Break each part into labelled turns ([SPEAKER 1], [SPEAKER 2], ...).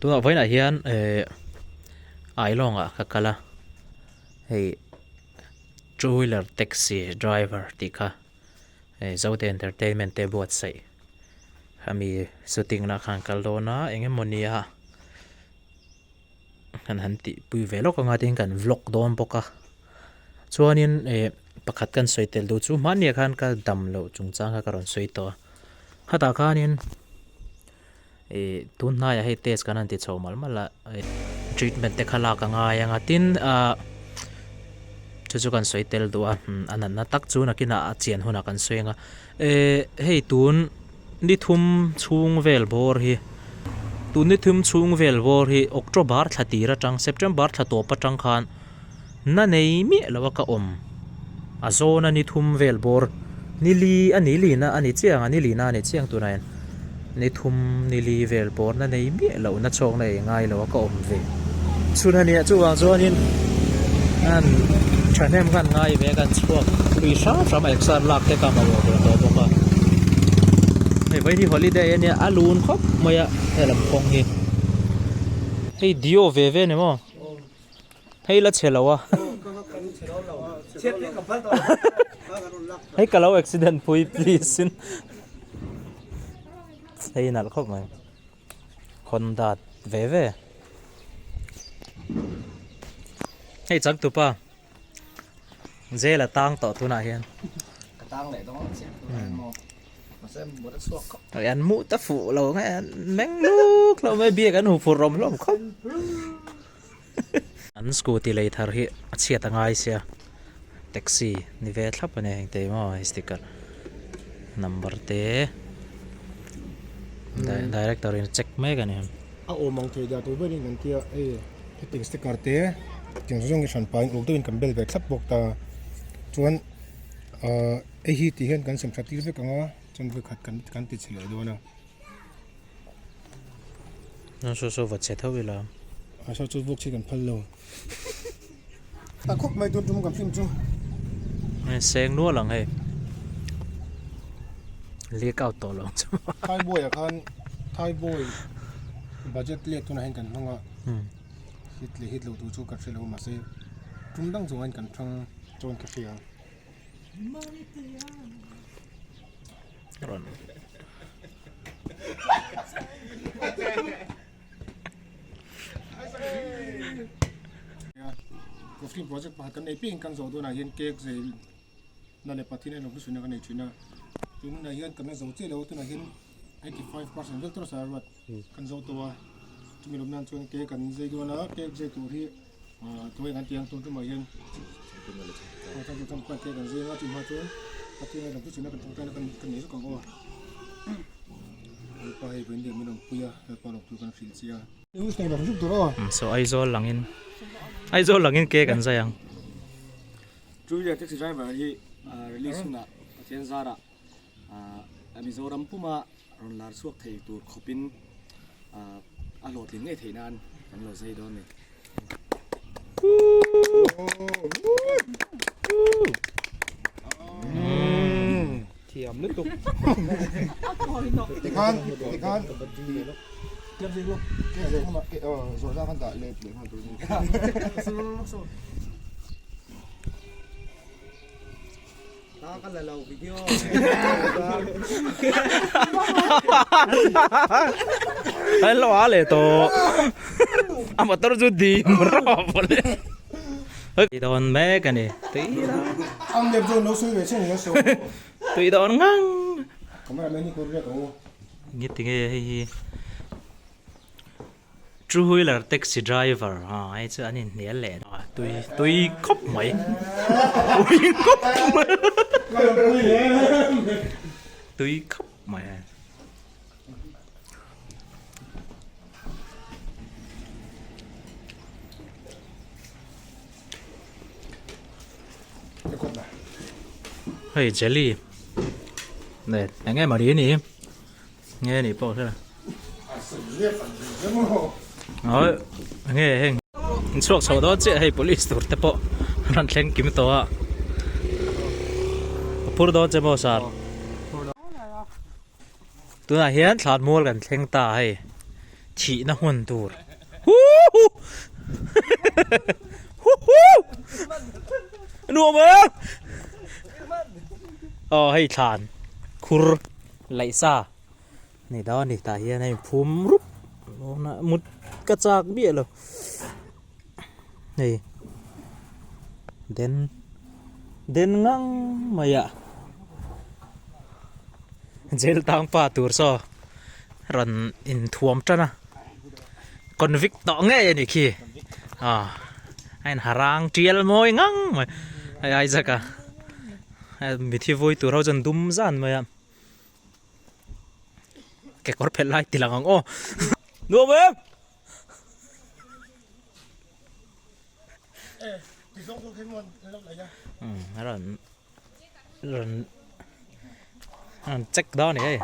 [SPEAKER 1] ตัวไว้ไหนเฮียนไอ้ลองอ่ะก็กะละเฮ้two wheeler taxi driver ติค่ะเจ้าเต็นเตอร์เทนเมนต์เตบวดใส่มีสุดทิ้งนักขังกัลโลนะเองโมเนียกันหันติปุยเวลก็งาทิ้งกันวล็อกโดนปกะส่วนนี้ประคัดกันสวยเตลดูจูมันเนี่ยกันก็ดำโลจุงจ้างก็กระรอนสวยตัวฮัตตาการนี้ตุนนายให้เทสกันนั่นติดโชว์มาละ treatment เด็กขลากง่ายอย่างตินจู่ๆกันสวยเตลดูอันนั้นนักตักจูนักกินอาเจียนหัวนักกันสวยงะให้ตุนนี่ทุ่มช่วงเวลบอร์ฮีตุนนี่ทุ่มช่วงเวลบอร์ฮีออกตุลาทัดตีระจังเซปเทมเบอร์ทัดตัวปะจังคันนั่นเองมีแล้วก็อาโซนันนี่ทุ่มเวลบอร์นี่ลีอันนี้ลีนะอันนี้เจียงอันนี้ลีนะอันนี้เจียงตัวนั้นนี่ทุ่มนี่ลีเวลบอร์นั่นเองมีแล้วนัดชงเลยง่ายแล้วก็เวส่วนนี้จู่วางส่วนนี้อันฉันเห็นกันง่ายเวกันช่วงปีชาสมัยเอ็กซ์ลักเตะกันมาบอกตัวผมว่าไว้ที่ฮอลิเดย์เนี่ยอาลูนครับมาเฮลัมพงฮีให้ดิโอเวเวเนี่ยมั้งให้ละเชลวะให้กะลาวอุบิเหตุพุย please ให้นั่นครับมั้ยคนดัดเวเวให้จังตุปะเจละตั้งต่อตัวไหนเห็น
[SPEAKER 2] ตั้งไหนต้องเสียมาเส้นหมดสวกเขา
[SPEAKER 1] อันมุตะฟูเราไงแมงลูกเราไม่เบียกันหูฟูรมล้มเขาอันสกูตีเลยทาร์ฮีเชียตั้งไงเสียแท็กซี่นี่เวทลับไปเนี่ยเต็มอ่ะสติ๊กเกอร์ number เตะ director นี่เช็คไม่กันเนี่ย
[SPEAKER 2] โอ้มองเทียตัวเบอร์นี่นั่นเทียติงสติ๊กเกอร์เตะจึงส่งให้ฉันไปลูกตัวอินกันเบลเวทลับบอกตาชวนฮีที่เห็นกันสำคัญที่สุดก็ว่าจนไปขัดกันติดเฉลี่ยด้วยนะ
[SPEAKER 1] นั่นสู้วัดเสร็จเท่าเวลา
[SPEAKER 2] ชอบจุดบุกชิกันพันโลแต่คุกไม่ตัวจุ่มกับฟิล์มจุ่ม
[SPEAKER 1] เสียงนัวหลังให้เรียกเอาตัวหลังจุ่ม
[SPEAKER 2] ไทยบอยกันไทยบอยบัจเจ็ตเรียกตัวนั้นกันทั้งว่าฮิตเราตัวชูกัดเฉลี่ยมาเสียจุ่มตั้งส่วนกันทั้งโจนกาแฟ
[SPEAKER 1] ร้อน
[SPEAKER 2] ก็ฟิล์มโปรเจกต์ผ่านกันในปีกันสองตัวไหนเห็นเค้กเซลนั่นแหละปฏิเนเราก็ส่วนกันในชุนนะจุ่มไหนเห็นกันในสองเจ้าเราตัวไหนเห็น85%เรื่องตัวสารวัตรกันสองตัวจุ่มมีลมนั่นชวนเค้กกันเซตัวนะเค้กเซตัวที่ตัวกันเตียงตัวมาเห็นพอทำกันเค้กกันเซแล้วจุ่มมาชวนปฏิเนเราก็ส่วนกันตรงกันนี้สักก่อนก็ไปเป็นเดี๋ยวไม่ต้องคุยแล้วพอเราตัวกันฟิลเซียนี่สไตล์เราชุดตัวเรา
[SPEAKER 1] so Aizol langin ke kan sayang
[SPEAKER 3] Julia taxi driver hi release na chen zara Mizoram puma ronlar suak thei tur khopin a lot ling ngai theinan kan lo zai don ni
[SPEAKER 2] thiam liên tục thì con tiếp gì luôn cái gì không mà rồi ra phân tải lên để hoàn tụ
[SPEAKER 3] ta kan la lo video
[SPEAKER 1] hello ale to amator judi bravo le ti don me kan ni ti
[SPEAKER 2] ông đẹp rồi nấu suy về trên nó xấu
[SPEAKER 1] ti don ngang
[SPEAKER 2] không phải lên như con biết không
[SPEAKER 1] nghĩ tiếng hi two wheeler taxi driver ai chứ anh nhớ lẽ đó tôi khóc mày tôi khóc mày hey jelly này nghe mà đi nè nghe nè bỏ thôi nghe hình suốt sau đó chị hay police tụt tập bộ lần lên kiếm to à pur đó chơi bao sao ตัวไหนเห็นสาดมัวกันเท่งตาให้ chỉ nó huân tù nua mơ hay thàn khur lại xa này đó này tại hiện này phum rúp một cái chạc bia rồi này đến ngang mày ạ jail tang pa tur so ran in thuam chana convict to nge ni khi ein harang trial moi ngang mai ai zaka mi thi voi tur hojan dum zan mai ke kor phel lai tilang o no be
[SPEAKER 2] thì giống tôi thấy muốn lúc này nhá
[SPEAKER 1] ran check đó này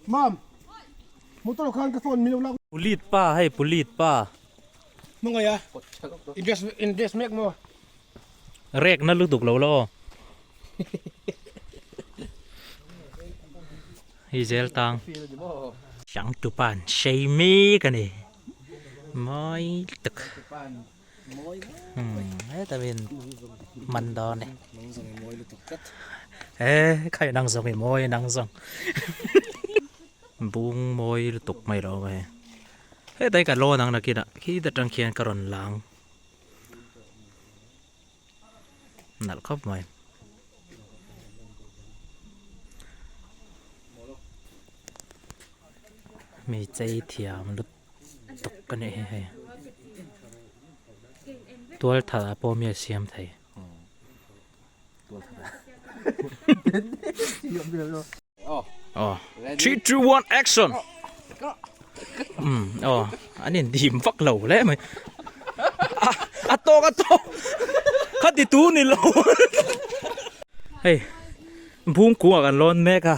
[SPEAKER 2] Mom, một tàu khăn cái phone mình lúc nào
[SPEAKER 1] pulit pa hay pulit pa
[SPEAKER 2] mong ai à invest make more
[SPEAKER 1] rek na lu tuk lo lo hi zel tang chẳng tu pan sei mi cái này mới thực ta bên mình đó này cái năng dùng cái môi năng dùng buông môi tục mày đó vậy đây cả lo năng là kia đó khi ta trăng khiên cả ròn láng nãy khóc mày mi chơi thiam lúc tục cái này hayตัวถ่ายพอมีเสียมไทย 3, 2, 1 action อันนี้ดีมฟักเหล่าแล้วมั้ยอะโตขัดติตูนี่เหล่าเฮ้ยพุ่งกัวกันร้อนแม่ค่ะ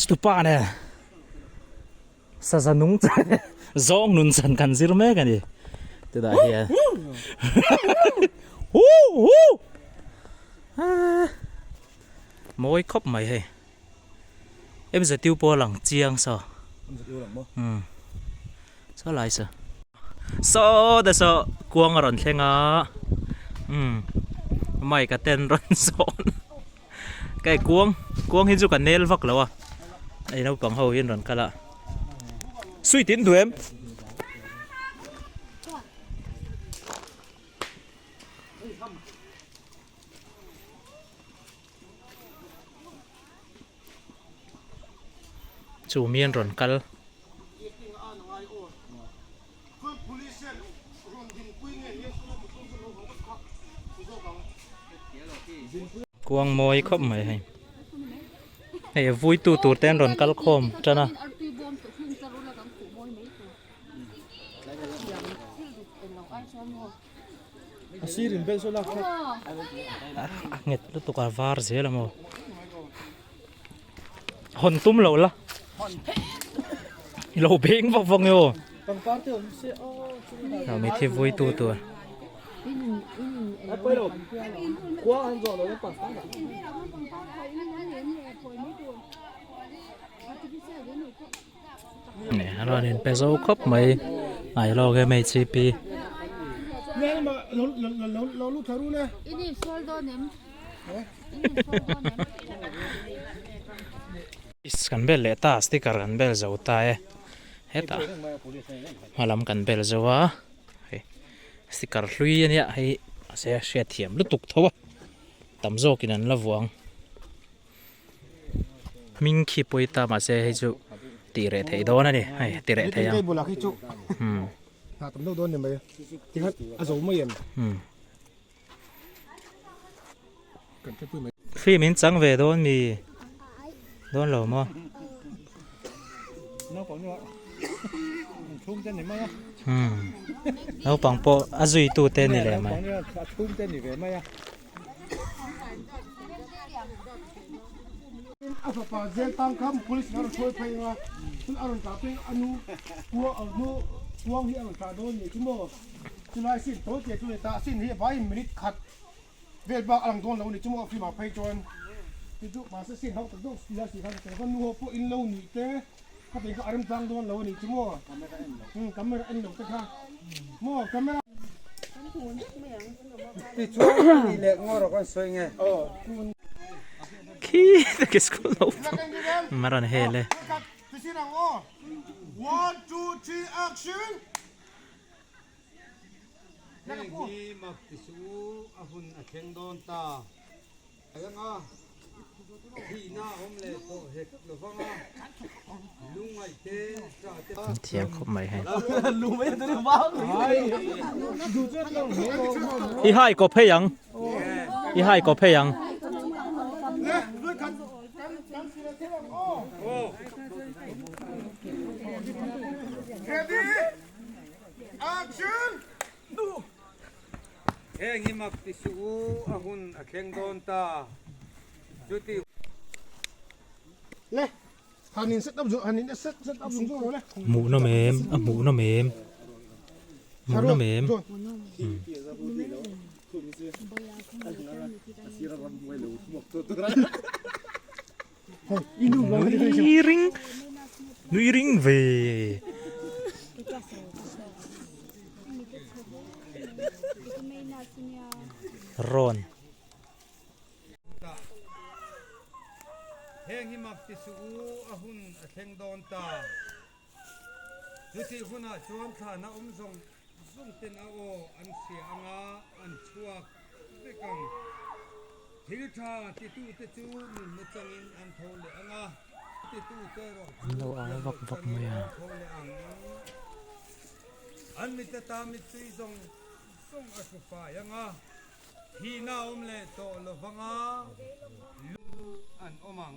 [SPEAKER 1] สตุป้าเนี่ยซาซานุ่งใจซองนุนสันกันซิรแม่กันดิตัวได้เฮียmỗi khóc mày hay em giờ tiêu po lằng chiang sao sao lại sao sao để sao quăng ròn khen á mày cả tên ròn sọn cái quăng hình như cả nail vắt lâu à đây nó bằng hầu yên ròn cả lạ suy tiến tụi em chủ miền ròn cal quăng môi khóc mày hay hay vui tu tên ròn cal khom cho nó
[SPEAKER 2] asirin ben sola
[SPEAKER 1] nghẹt lúc tụi cả var dễ lắm rồi hồn tum lâu la lâu bén vào vòng yo nào mấy thi vui tu tuổi nè rồi nên peso khóc mày ai lo cái mày CP
[SPEAKER 2] nè mà lâu lúc thằng luôn nè
[SPEAKER 4] ini soldo nem
[SPEAKER 1] kan bel le ta sticker kan bel zo ta heta malam kan bel zo wa sticker hlui ania hei se she thiam lu tuk thowa tam zo kin an lavuang ming khi poita ma se hei chu ti re thei do na ni hei ti re thei
[SPEAKER 2] cái bộ lạc cái chỗ hạ tầm đâu đó này mày thì hết dấu mày em cần cái mày
[SPEAKER 1] phi min chang ve don mi don lo mo
[SPEAKER 2] nó có nhọ thung tên này mày
[SPEAKER 1] nó bằng po azui tu tên này le mai
[SPEAKER 2] thung tên này về mày à apa zel tang kam police har choi phai nga tun aron ta pe anu pu anu puang hi aron ta don ni chumo tunai sin to ke tu ta sin hi vai minute khat vel ba ang don lo ni chumo fi ma phai chon ติดจุมาสิเขาติดจุสีสีเขาแต่ก็นัวพวกอินโลนี่เต้เขาเป็นก็อารมณ์จังโดนเรานี่จิโม่กำไม่ได้เอ็นหนุกค่ะโม่กำไม่ได้
[SPEAKER 4] ที่ช่วยนี่แหละงอเราก็สวยไง
[SPEAKER 1] ขี้ตะกิสกุลมารันเฮเลย
[SPEAKER 2] ที่สิเราโอ้ one two three action
[SPEAKER 4] เฮ้ยนี่มักติสูอาหุ่นอาเข่งโดนตายังอ่ะที่หน้าผมเลยโตเห็ดหรือว่าลุงไอ้เต้จ่าเต้
[SPEAKER 1] เทียงครบไหมให้
[SPEAKER 3] รู้ไหมตัวนี้บ้าง
[SPEAKER 1] อีให้กบเพยังอีให้กบเพยัง
[SPEAKER 2] เนี่ยด้วยกันสีเราเท่โอ้ ready action
[SPEAKER 4] เฮ้ยนี่มักติสูอาหุ่นอาเข่งโดนตาจุดที่
[SPEAKER 2] เลยฮันนินเซตอัพจุฮันนินเซตอัพจุเลย
[SPEAKER 1] หมูน้ำเมมหมูน้ำเมมหมูน้ำเมม
[SPEAKER 2] Inu lang
[SPEAKER 1] nuy ring về ron
[SPEAKER 4] เฮ้ยนี่มักติสูอาหุ่นอาเข่งโดนตาจุดที่หุ่นอาชวนข้าน้าส่งเต็นเอาอันเสียงาอันชัวเด็กังทิลชาติตูเตจูมินมจังอินอันโทเลงาติตูเตโร
[SPEAKER 1] เราเอาวักวักมา
[SPEAKER 4] โทเลอันมิตตามิตุยส่งอัศฟ้ายังาฮีนาเลโตลฟังาอันอมัง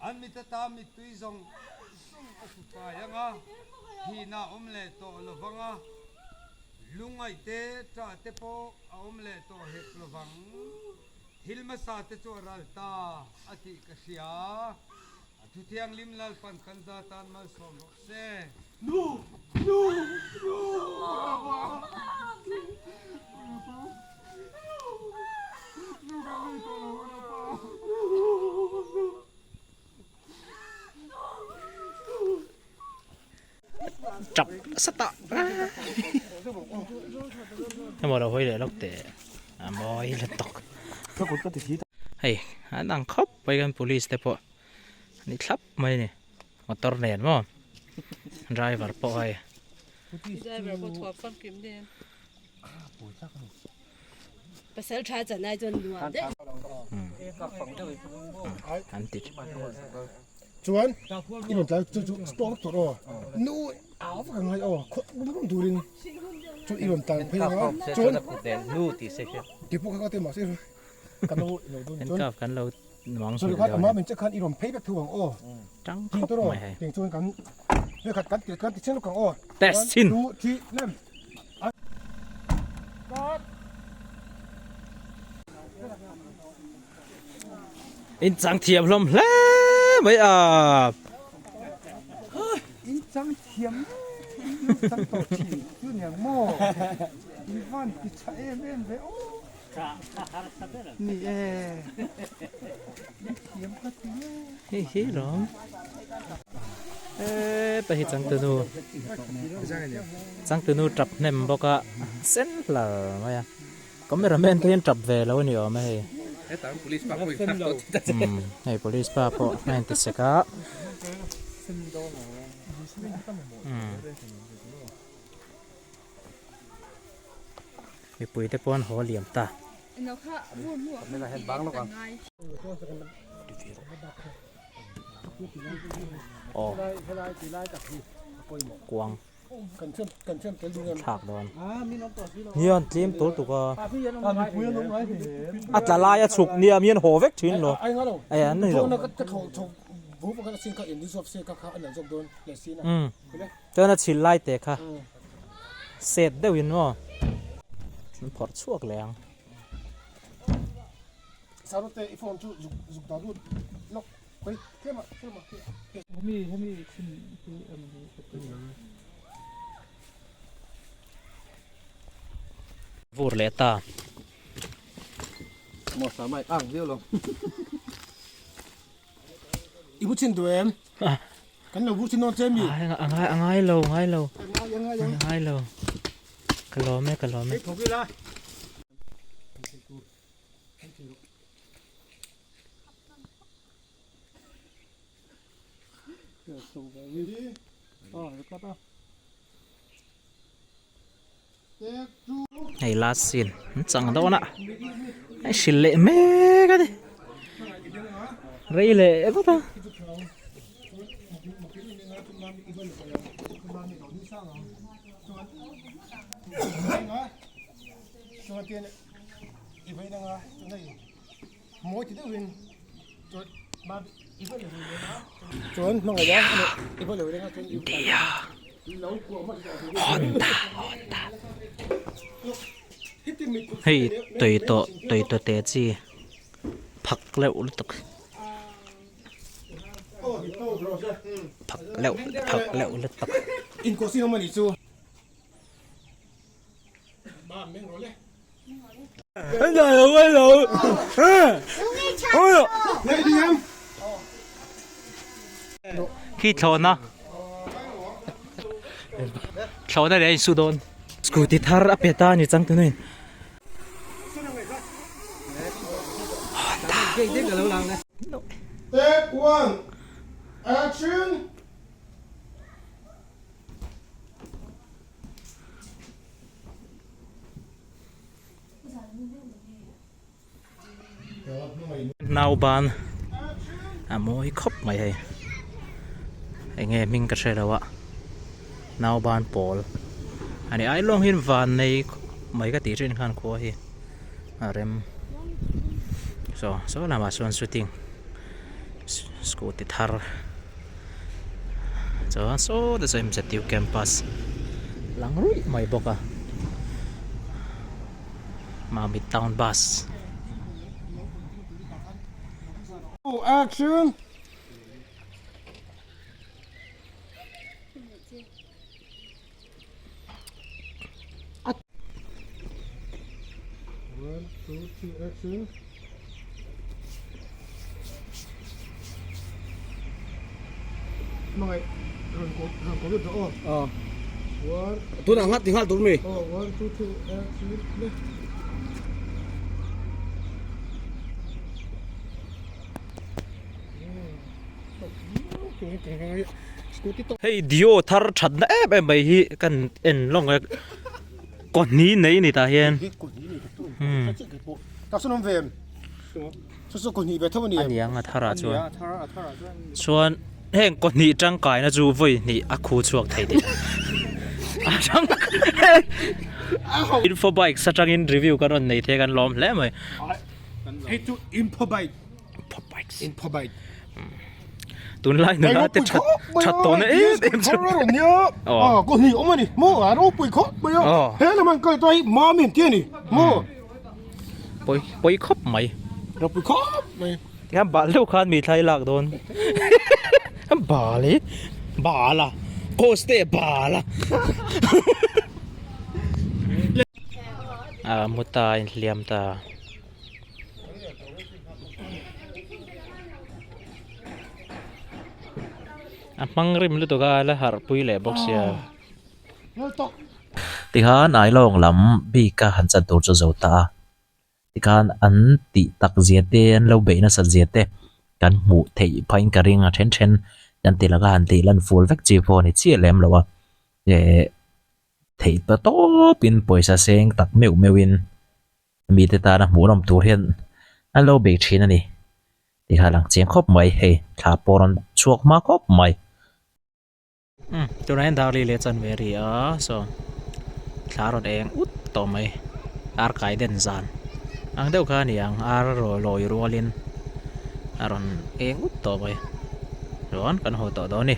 [SPEAKER 4] อันมิตตามิตุยส่งอัศฟ้ายังาฮีนาเลโตลฟังาลุงไอเตจ่าเตโปเลโตเฮกลฟังฮิลมาซาเตจวรัลตาอธิกษยาทุเทียงลิมลาลปันกันซาตานมาสอนเซ
[SPEAKER 1] จับสตาถ้าบอกเราคุยเลยล็อกเตะบอยเล่นตกเฮ้ยอันนั้นขับไปกัน police แต่พอนี่ขับไม่เนี่ยมอเตอร์เนนมั้ง driver ปอย
[SPEAKER 5] driver 不错，放给的。不是查证那种乱的。
[SPEAKER 1] อันติด
[SPEAKER 2] ชวนอีหนุ่มจะจุสปอร์ตตัวนู้อ้าวฟังไงอ๋อคุณผู้ดูดินชวนอีหนุ่มต่างเพลงว่าชวน
[SPEAKER 1] นู่ติเสีย
[SPEAKER 2] เดี๋ยวพวกเขาเต็มหมดสิกันนู้อีหนุ่มดู
[SPEAKER 1] กัน
[SPEAKER 2] ชวน
[SPEAKER 1] กับกันเราหวัง
[SPEAKER 2] ชวนเขาแต่มาเป็นเจ้าคันอีหนุ่มเพย์แบ็กทวงโอ้
[SPEAKER 1] จัง
[SPEAKER 2] ทิ้ง
[SPEAKER 1] ขับ
[SPEAKER 2] ตัว
[SPEAKER 1] ไม่ให้
[SPEAKER 2] เก่งชวนกันเรื่องขัดกันเกี่ยวกับติดเชื้อของโอ้
[SPEAKER 1] แต่สิ้น
[SPEAKER 2] ดูที่เล่ม
[SPEAKER 1] อินจังเทียมลมแล้วไม่อาบ
[SPEAKER 2] อีจังเทียมจังโตที่ชื่อเนี่ยโม่อีวันติดใช้เล่นไปโอ้นี่เทียมก็ที
[SPEAKER 1] เฮ้ยหรอไปเห็นจังตัวนู้จังตัวนู้จับเนมบอกว่าเส้นเหล่าไม่อะก็ไม่ระเบิดที่จับเวลแล้วนี่อ๋อไม่ให้
[SPEAKER 4] police pa ko yung
[SPEAKER 1] ให้ police ป้าพอไม่เห็นติดเสกะไปปุยแต่ป้อนหัวเหลี่ยมตา
[SPEAKER 5] 没来很棒了吧？
[SPEAKER 1] อ๋อกวาง
[SPEAKER 2] กันเชื่อมกันดูเงิน
[SPEAKER 1] ฉากโดนเนียนเตรียมตัวตัวก็อัตลายสุกเนียมีนโหเวกชินโล
[SPEAKER 2] ไอ้งั้นหรอ
[SPEAKER 1] ไอ้อันนี้หร
[SPEAKER 2] โจ
[SPEAKER 1] อน
[SPEAKER 2] ก็จะเขาผู้ประกันสิ่งเขาเอ็นดิสอฟเซก็เขาอันไหนจบโดนเลสซีนะ
[SPEAKER 1] เจ้าหน้าที่ไล่เตะค่ะเสร็จได้วินว่ามันพอดช่วงแรง
[SPEAKER 2] สาวเตะอีฟอนจูจุกตาดูลกไปเที่ยวมา
[SPEAKER 1] วูรเลตา
[SPEAKER 3] หมดสามใบอ่างเดียวลง
[SPEAKER 2] อีบุชินตัวเองกันเราบุชินนอนเจมี่
[SPEAKER 1] ngay lâu ngay lâu
[SPEAKER 2] ยังไง
[SPEAKER 1] ngay lâu cái lò mẹ
[SPEAKER 2] ถูกเลย
[SPEAKER 1] này lát xin chẳng đâu nè ai xin lệ mẹ cái đi rây lệ quá ta
[SPEAKER 2] chuẩn nó ngày đó đi có lưỡi đấy
[SPEAKER 1] đi à Honda hey tùy tổ té chi phật lệu tục phật lệu lực tục
[SPEAKER 2] in có xin mà đi chú ba miếng rồi đấy
[SPEAKER 1] anh giờ đâu quay rồi ôi
[SPEAKER 2] này đi em
[SPEAKER 1] khi thon na thon na để su don scooty thar apeta ni chang tu nei
[SPEAKER 2] Take one action
[SPEAKER 1] nào ban mỗi khóc mày hay anh nghe mình cái xe đâu ạ nào ban Paul anh ấy long hin van này mấy cái tí trên khăn của hi rem so làm mà shooting scooty thar so the same set campus lang rui mai boka ma midtown bus
[SPEAKER 2] action one two three action mọi rồi có việc rõ one
[SPEAKER 3] tôi đang hát tiếng hát tôi mì
[SPEAKER 2] one two three action
[SPEAKER 1] hey dio thar that na em mai hi kan en long con ní nấy ni ta hiền
[SPEAKER 2] ta số năm về số con nhị về thôi nhỉ
[SPEAKER 1] anh yang thara chuan heng con ní trăng cài na chu voi ni a khu chuak thei đi trăng info bike sa trăng in review kan on nei the kan lom hle mai
[SPEAKER 2] hey to improvise
[SPEAKER 1] tun lai nu la te chat to na em
[SPEAKER 2] chu con nhị ông này mua ở đâu bụi khóc bây giờ thế là mình coi tôi má miền tiên này mua
[SPEAKER 1] boi khop mai
[SPEAKER 2] rồi bụi khóc này
[SPEAKER 1] em ba lưu khan mi thai lak don em ba le ba la coste ba la muta liam ta mang rim lu to ga la har pui le box ya
[SPEAKER 6] ti khan ai long lam bi ka han chan tur cho zo ta ti khan an ti tak ziate an lo be na sa ziate kan mu thei phain ka ringa then dan ti laga han ti lan full vek chi phone chi lem lo wa ye thei ta to pin poisa seng tak mewin mi te ta na mu ram tur hian an lo be thin ani ti kha lang cheng khop mai he tha poron chuak ma khop mai
[SPEAKER 1] chỗ này đào li lệ chân về thì so thả rồi em út to mày ar cái đèn zan ang đâu cả nè ang ar rồi lôi rualin aron em út to mày rồi cần hồi to đó nè